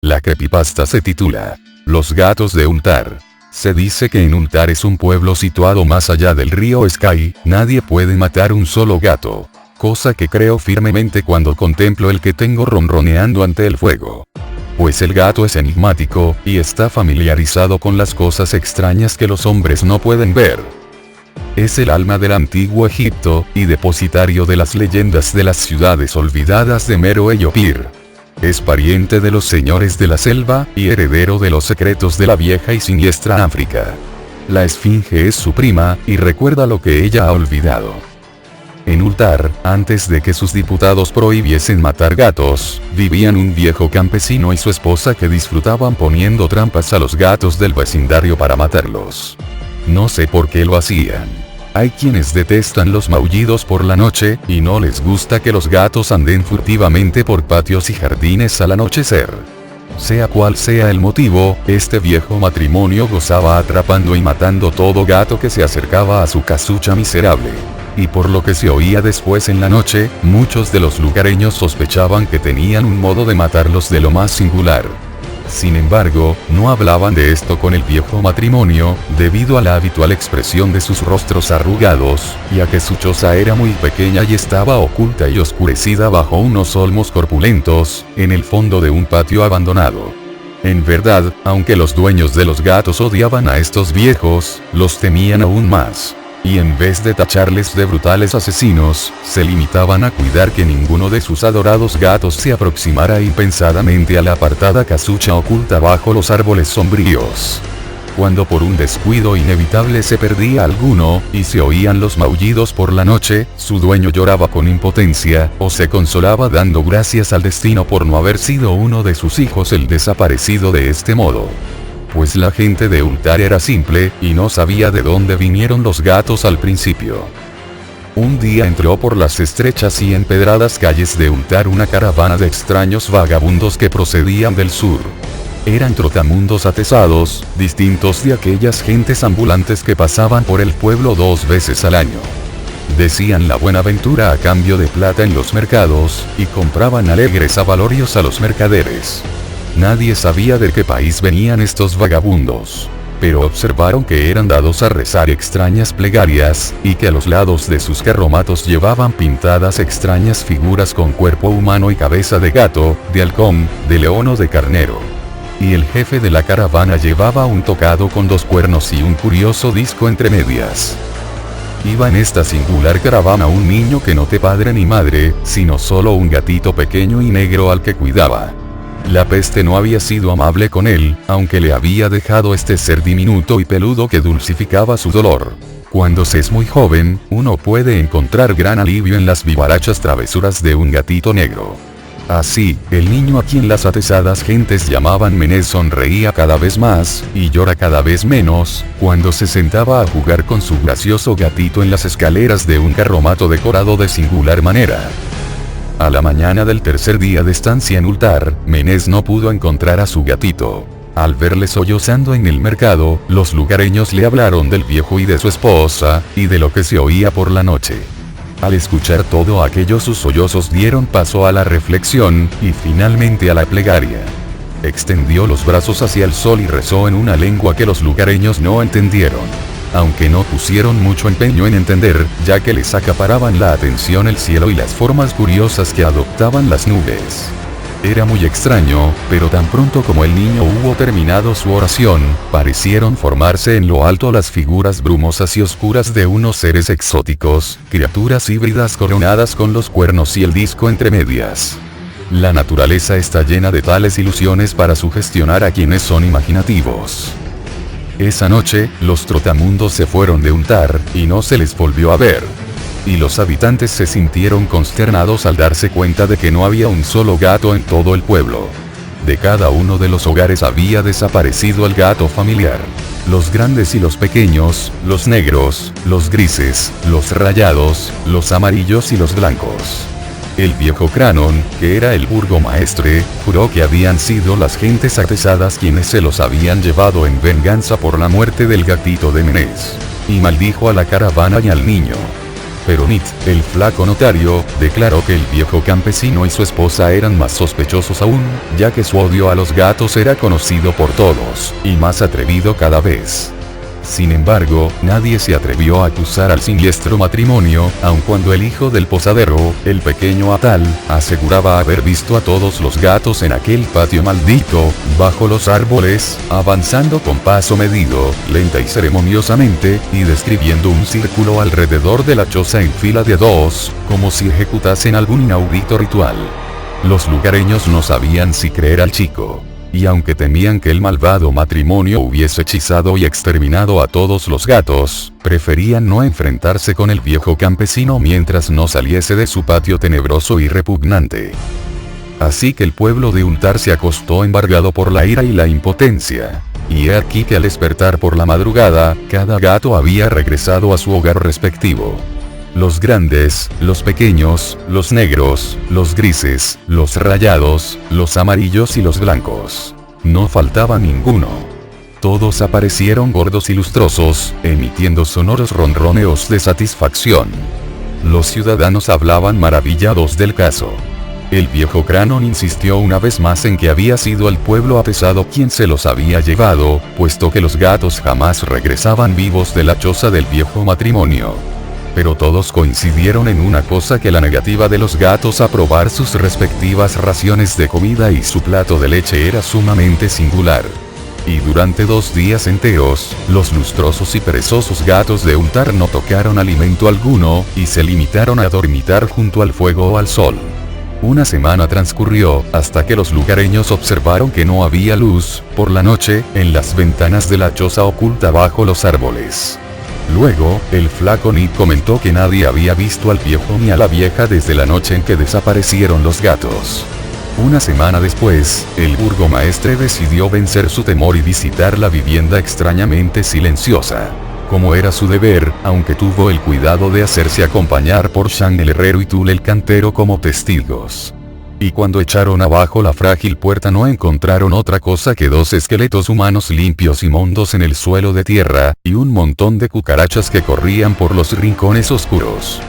La creepypasta se titula Los gatos de Ulthar. Se dice que en Ulthar es un pueblo situado más allá del río Sky, nadie puede matar un solo gato. Cosa que creo firmemente cuando contemplo el que tengo ronroneando ante el fuego. Pues el gato es enigmático, y está familiarizado con las cosas extrañas que los hombres no pueden ver. Es el alma del antiguo Egipto, y depositario de las leyendas de las ciudades olvidadas de Meroe y Opir. Es pariente de los señores de la selva, y heredero de los secretos de la vieja y siniestra África. La esfinge es su prima, y recuerda lo que ella ha olvidado. En Ulthar, antes de que sus diputados prohibiesen matar gatos, vivían un viejo campesino y su esposa que disfrutaban poniendo trampas a los gatos del vecindario para matarlos. No sé por qué lo hacían. Hay quienes detestan los maullidos por la noche, y no les gusta que los gatos anden furtivamente por patios y jardines al anochecer. Sea cual sea el motivo, este viejo matrimonio gozaba atrapando y matando todo gato que se acercaba a su casucha miserable. Y por lo que se oía después en la noche, muchos de los lugareños sospechaban que tenían un modo de matarlos de lo más singular. Sin embargo, no hablaban de esto con el viejo matrimonio, debido a la habitual expresión de sus rostros arrugados, y a que su choza era muy pequeña y estaba oculta y oscurecida bajo unos olmos corpulentos, en el fondo de un patio abandonado. En verdad, aunque los dueños de los gatos odiaban a estos viejos, los temían aún más. Y en vez de tacharles de brutales asesinos, se limitaban a cuidar que ninguno de sus adorados gatos se aproximara impensadamente a la apartada casucha oculta bajo los árboles sombríos. Cuando por un descuido inevitable se perdía alguno, y se oían los maullidos por la noche, su dueño lloraba con impotencia, o se consolaba dando gracias al destino por no haber sido uno de sus hijos el desaparecido de este modo. Pues la gente de Ulthar era simple, y no sabía de dónde vinieron los gatos al principio. Un día entró por las estrechas y empedradas calles de Ulthar una caravana de extraños vagabundos que procedían del sur. Eran trotamundos atezados, distintos de aquellas gentes ambulantes que pasaban por el pueblo 2 veces al año. Decían la buena ventura a cambio de plata en los mercados, y compraban alegres avalorios a los mercaderes. Nadie sabía de qué país venían estos vagabundos, pero observaron que eran dados a rezar extrañas plegarias, y que a los lados de sus carromatos llevaban pintadas extrañas figuras con cuerpo humano y cabeza de gato, de halcón, de león o de carnero. Y el jefe de la caravana llevaba un tocado con 2 cuernos y un curioso disco entre medias. Iba en esta singular caravana un niño que no te padre ni madre, sino solo un gatito pequeño y negro al que cuidaba. La peste no había sido amable con él, aunque le había dejado este ser diminuto y peludo que dulcificaba su dolor. Cuando se es muy joven, uno puede encontrar gran alivio en las vivarachas travesuras de un gatito negro. Así, el niño a quien las atezadas gentes llamaban Menes sonreía cada vez más, y llora cada vez menos, cuando se sentaba a jugar con su gracioso gatito en las escaleras de un carromato decorado de singular manera. A la mañana del tercer día de estancia en Ulthar, Menes no pudo encontrar a su gatito. Al verle sollozando en el mercado, los lugareños le hablaron del viejo y de su esposa, y de lo que se oía por la noche. Al escuchar todo aquello sus sollozos dieron paso a la reflexión, y finalmente a la plegaria. Extendió los brazos hacia el sol y rezó en una lengua que los lugareños no entendieron. Aunque no pusieron mucho empeño en entender, ya que les acaparaban la atención el cielo y las formas curiosas que adoptaban las nubes. Era muy extraño, pero tan pronto como el niño hubo terminado su oración, parecieron formarse en lo alto las figuras brumosas y oscuras de unos seres exóticos, criaturas híbridas coronadas con los cuernos y el disco entre medias. La naturaleza está llena de tales ilusiones para sugestionar a quienes son imaginativos. Esa noche, los trotamundos se fueron de Ulthar, y no se les volvió a ver. Y los habitantes se sintieron consternados al darse cuenta de que no había un solo gato en todo el pueblo. De cada uno de los hogares había desaparecido el gato familiar. Los grandes y los pequeños, los negros, los grises, los rayados, los amarillos y los blancos. El viejo Cranon, que era el burgomaestre, juró que habían sido las gentes atezadas quienes se los habían llevado en venganza por la muerte del gatito de Menes. Y maldijo a la caravana y al niño. Pero Nit, el flaco notario, declaró que el viejo campesino y su esposa eran más sospechosos aún, ya que su odio a los gatos era conocido por todos, y más atrevido cada vez. Sin embargo, nadie se atrevió a acusar al siniestro matrimonio, aun cuando el hijo del posadero, el pequeño Atal, aseguraba haber visto a todos los gatos en aquel patio maldito, bajo los árboles, avanzando con paso medido, lenta y ceremoniosamente, y describiendo un círculo alrededor de la choza en fila de dos, como si ejecutasen algún inaudito ritual. Los lugareños no sabían si creer al chico. Y aunque temían que el malvado matrimonio hubiese hechizado y exterminado a todos los gatos, preferían no enfrentarse con el viejo campesino mientras no saliese de su patio tenebroso y repugnante. Así que el pueblo de Untar se acostó embargado por la ira y la impotencia. Y he aquí que al despertar por la madrugada, cada gato había regresado a su hogar respectivo. Los grandes, los pequeños, los negros, los grises, los rayados, los amarillos y los blancos. No faltaba ninguno. Todos aparecieron gordos y lustrosos, emitiendo sonoros ronroneos de satisfacción. Los ciudadanos hablaban maravillados del caso. El viejo Cranon insistió una vez más en que había sido el pueblo apesado quien se los había llevado, puesto que los gatos jamás regresaban vivos de la choza del viejo matrimonio. Pero todos coincidieron en una cosa, que la negativa de los gatos a probar sus respectivas raciones de comida y su plato de leche era sumamente singular. Y durante 2 días enteros, los lustrosos y perezosos gatos de Untar no tocaron alimento alguno, y se limitaron a dormitar junto al fuego o al sol. Una semana transcurrió, hasta que los lugareños observaron que no había luz, por la noche, en las ventanas de la choza oculta bajo los árboles. Luego, el flaco Nick comentó que nadie había visto al viejo ni a la vieja desde la noche en que desaparecieron los gatos. Una semana después, el burgomaestre decidió vencer su temor y visitar la vivienda extrañamente silenciosa. Como era su deber, aunque tuvo el cuidado de hacerse acompañar por Shang el herrero y Tul el cantero como testigos. Y cuando echaron abajo la frágil puerta no encontraron otra cosa que 2 esqueletos humanos limpios y mondos en el suelo de tierra, y un montón de cucarachas que corrían por los rincones oscuros.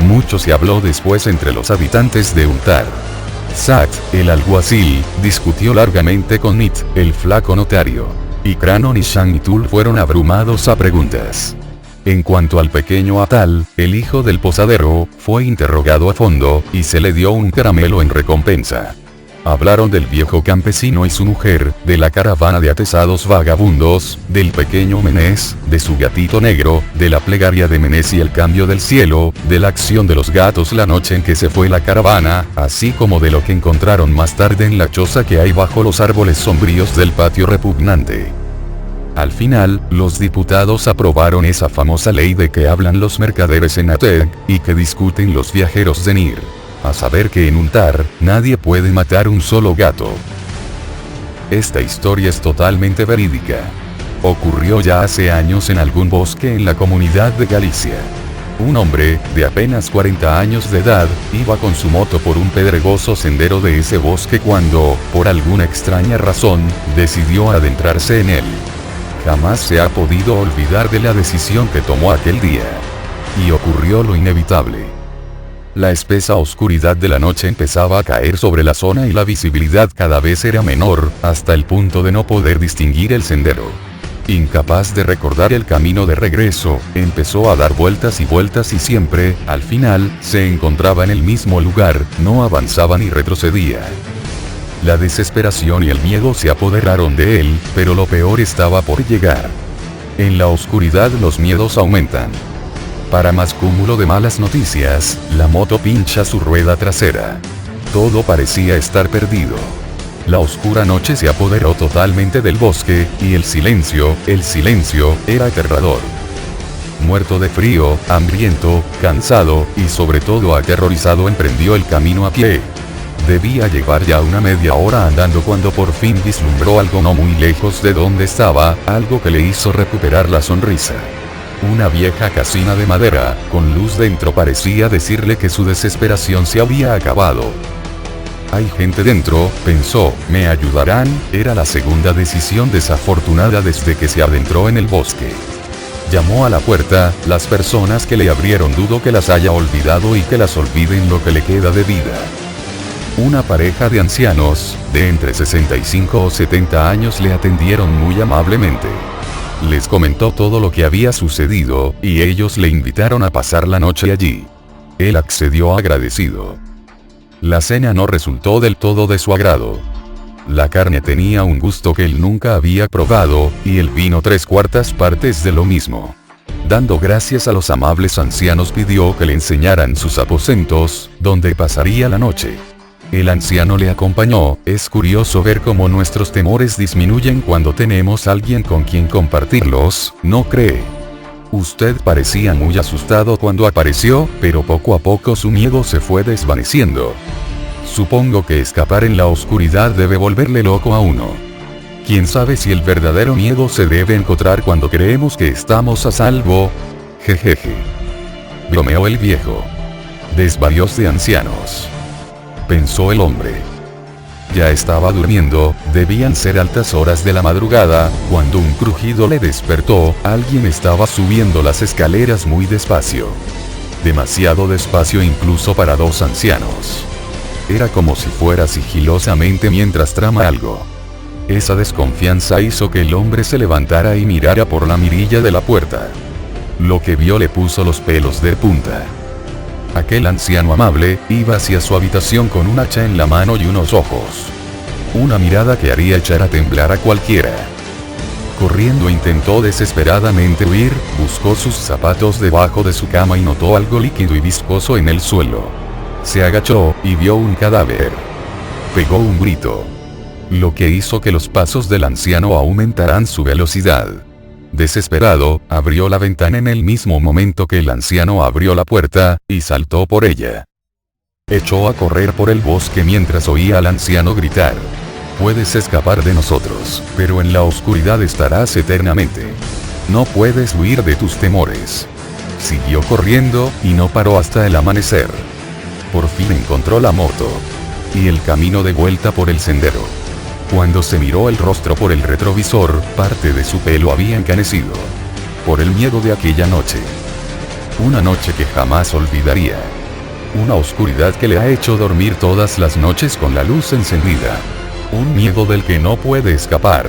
Mucho se habló después entre los habitantes de Untar. Sat, el alguacil, discutió largamente con Nit, el flaco notario. Y Cranon y Shang y Tul fueron abrumados a preguntas. En cuanto al pequeño Atal, el hijo del posadero, fue interrogado a fondo, y se le dio un caramelo en recompensa. Hablaron del viejo campesino y su mujer, de la caravana de atesados vagabundos, del pequeño Menés, de su gatito negro, de la plegaria de Menés y el cambio del cielo, de la acción de los gatos la noche en que se fue la caravana, así como de lo que encontraron más tarde en la choza que hay bajo los árboles sombríos del patio repugnante. Al final, los diputados aprobaron esa famosa ley de que hablan los mercaderes en Ateg, y que discuten los viajeros de Nir. A saber que en Untar, nadie puede matar un solo gato. Esta historia es totalmente verídica. Ocurrió ya hace años en algún bosque en la comunidad de Galicia. Un hombre, de apenas 40 años de edad, iba con su moto por un pedregoso sendero de ese bosque cuando, por alguna extraña razón, decidió adentrarse en él. Jamás se ha podido olvidar de la decisión que tomó aquel día. Y ocurrió lo inevitable. La espesa oscuridad de la noche empezaba a caer sobre la zona y la visibilidad cada vez era menor, hasta el punto de no poder distinguir el sendero. Incapaz de recordar el camino de regreso, empezó a dar vueltas y siempre, al final, se encontraba en el mismo lugar, no avanzaba ni retrocedía. La desesperación y el miedo se apoderaron de él, pero lo peor estaba por llegar. En la oscuridad los miedos aumentan. Para más cúmulo de malas noticias, la moto pincha su rueda trasera. Todo parecía estar perdido. La oscura noche se apoderó totalmente del bosque, y el silencio, era aterrador. Muerto de frío, hambriento, cansado, y sobre todo aterrorizado emprendió el camino a pie. Debía llevar ya una media hora andando cuando por fin vislumbró algo no muy lejos de donde estaba, algo que le hizo recuperar la sonrisa. Una vieja casina de madera, con luz dentro parecía decirle que su desesperación se había acabado. Hay gente dentro, pensó, ¿me ayudarán? Era la segunda decisión desafortunada desde que se adentró en el bosque. Llamó a la puerta, las personas que le abrieron dudo que las haya olvidado y que las olviden lo que le queda de vida. Una pareja de ancianos, de entre 65 o 70 años le atendieron muy amablemente. Les comentó todo lo que había sucedido, y ellos le invitaron a pasar la noche allí. Él accedió agradecido. La cena no resultó del todo de su agrado. La carne tenía un gusto que él nunca había probado, y el vino 3/4 partes de lo mismo. Dando gracias a los amables ancianos pidió que le enseñaran sus aposentos, donde pasaría la noche. El anciano le acompañó. Es curioso ver cómo nuestros temores disminuyen cuando tenemos alguien con quien compartirlos, ¿no cree? Usted parecía muy asustado cuando apareció, pero poco a poco su miedo se fue desvaneciendo. Supongo que escapar en la oscuridad debe volverle loco a uno. ¿Quién sabe si el verdadero miedo se debe encontrar cuando creemos que estamos a salvo? Jejeje. Bromeó el viejo. Desvarios de ancianos. Pensó el hombre. Ya estaba durmiendo, debían ser altas horas de la madrugada, cuando un crujido le despertó. Alguien estaba subiendo las escaleras muy despacio. Demasiado despacio incluso para dos ancianos. Era como si fuera sigilosamente mientras trama algo. Esa desconfianza hizo que el hombre se levantara y mirara por la mirilla de la puerta. Lo que vio le puso los pelos de punta. Aquel anciano amable, iba hacia su habitación con un hacha en la mano y unos ojos. Una mirada que haría echar a temblar a cualquiera. Corriendo intentó desesperadamente huir, buscó sus zapatos debajo de su cama y notó algo líquido y viscoso en el suelo. Se agachó, y vio un cadáver. Pegó un grito. Lo que hizo que los pasos del anciano aumentaran su velocidad. Desesperado, abrió la ventana en el mismo momento que el anciano abrió la puerta, y saltó por ella. Echó a correr por el bosque mientras oía al anciano gritar. Puedes escapar de nosotros, pero en la oscuridad estarás eternamente. No puedes huir de tus temores. Siguió corriendo, y no paró hasta el amanecer. Por fin encontró la moto. Y el camino de vuelta por el sendero. Cuando se miró el rostro por el retrovisor, parte de su pelo había encanecido. Por el miedo de aquella noche. Una noche que jamás olvidaría. Una oscuridad que le ha hecho dormir todas las noches con la luz encendida. Un miedo del que no puede escapar.